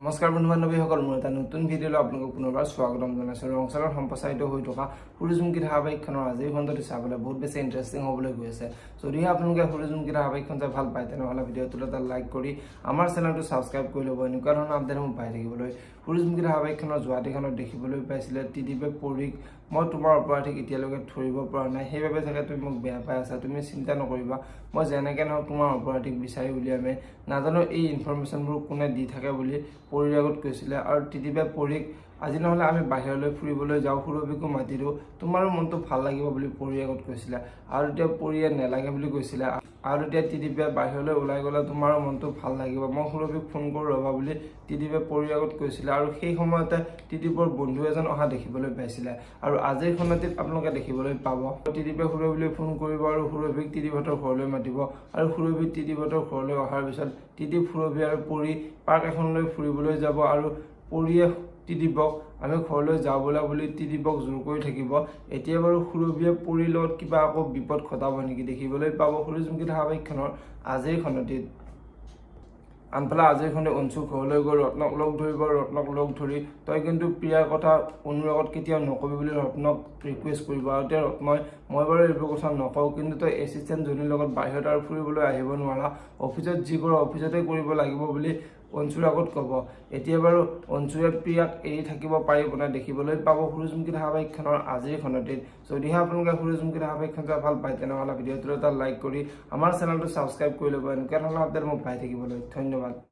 নমস্কাৰ বন্ধু বান্ধৱীসকল, মোৰ এটা নতুন ভিডিঅ'লৈ আপোনালোকক পুনৰবাৰ স্বাগতম জনাইছোঁ। ৰংচালত সম্প্ৰচাৰিত হৈ থকা সূৰ্যমুখী ধাৰাবাহিকখনৰ আজিৰ খণ্ডটো চাবলৈ বহুত বেছি ইণ্টাৰেষ্টিং হ'বলৈ গৈ আছে। যদিহে আপোনালোকে সূৰ্যমুখী ধাৰাবাহিকখন চাই ভাল পায় তেনেহ'লে ভিডিঅ'টোত এটা লাইক কৰি আমাৰ চেনেলটো ছাবস্ক্ৰাইব কৰি ল'ব। এনেকুৱা ধৰণৰ আপডেটসমূহ পাই থাকিবলৈ। সূৰ্যমুখী ধাৰাবাহিকখনৰ যোৱাটিখনত দেখিবলৈ পাইছিলে ত্ৰিদীপে পৰীক মই তোমাৰ অপৰাধীক এতিয়ালৈকে ধৰিব পৰা নাই, সেইবাবে চাগে তুমি মোক বেয়া পাই আছা। তুমি চিন্তা নকৰিবা, মই যেনেকৈ নহওক তোমাৰ অপৰাধীক বিচাৰি উলিয়ামে। নাজানো এই ইনফৰমেশ্যনবোৰ কোনে দি থাকে বুলি পৰীৰ আগত কৈছিলে। আৰু ত্ৰিদীপে পৰীক আজি নহ'লে আমি বাহিৰলৈ ফুৰিবলৈ যাওঁ, সুৰভিকো মাতি দিওঁ, তোমাৰো মনটো ভাল লাগিব বুলি পৰীৰ আগত কৈছিলে। আৰু তেতিয়া পৰীয়ে নেলাগে বুলি কৈছিলে। আৰু তেতিয়া ত্ৰিদীপে বাহিৰলৈ ওলাই গ'লে তোমাৰো মনটো ভাল লাগিব, মই সুৰভিক ফোন কৰোঁ ৰ'বা বুলি ত্ৰিদীপে পৰীৰ আগত কৈছিলে। আৰু সেই সময়তে ত্ৰিদীপৰ বন্ধু এজন অহা দেখিবলৈ পাইছিলে। আৰু আজিৰ খণ্ডটিত আপোনালোকে দেখিবলৈ পাব ত্ৰিদীপে সুৰভিলৈ ফোন কৰিব আৰু সুৰভিক ত্ৰিদীপহঁতৰ ঘৰলৈ মাতিব। আৰু সুৰভি ত্ৰিদীপহঁতৰ ঘৰলৈ অহাৰ পিছত ত্ৰিদীপ, সুৰভি আৰু পৰী পাৰ্ক এখনলৈ ফুৰিবলৈ যাব। আৰু পৰীয়ে ত্ৰিদীপক আমি ঘৰলৈ যাওঁ ব'লা বুলি ত্ৰিদীপক জোৰ কৰি থাকিব। এতিয়া বাৰু সুৰভিয়ে পৰীৰ লগত কিবা আকৌ বিপদ ঘটাব নেকি দেখিবলৈ পাব সূৰ্যমুখী ধাৰাবাহিকখনৰ আজিৰ খণ্ডটিত। আনফালে আজিৰ খণ্ডে অঞ্চুৰ ঘৰলৈ গৈ ৰত্নক লগ ধৰিব। ৰত্নক লগ ধৰি তই কিন্তু প্ৰিয়াৰ কথা অনুৰ আগত কেতিয়াও নকবি বুলি ৰত্নক ৰিকুৱেষ্ট কৰিব। আৰু এতিয়া ৰত্নই মই বাৰু এইবোৰ কথা নকওঁ, কিন্তু তই এছিষ্টেণ্ট জনীৰ লগত বাহিৰত আৰু ফুৰিবলৈ আহিব নোৱাৰা, অফিচত যি কৰ অফিচতে কৰিব লাগিব বুলি অঞ্চুৰ আগত ক'ব। এতিয়া বাৰু অঞ্চুৰে প্ৰিয়াক এৰি থাকিব পাৰিব নাই দেখিবলৈ পাব সূৰ্যমুখী ধাৰাবাহিকখনৰ আজিৰ খণ্ডটিত। যদিহে আপোনালোকে সূৰ্যমুখী ধাৰাবাহিকখন চাই ভাল পায় তেনেহ'লে ভিডিঅ'টোত এটা লাইক কৰি আমাৰ চেনেলটো ছাবস্ক্ৰাইব কৰি ল'ব। এনেকুৱা ধৰণৰ আপডেট মোক পাই থাকিবলৈ। ধন্যবাদ।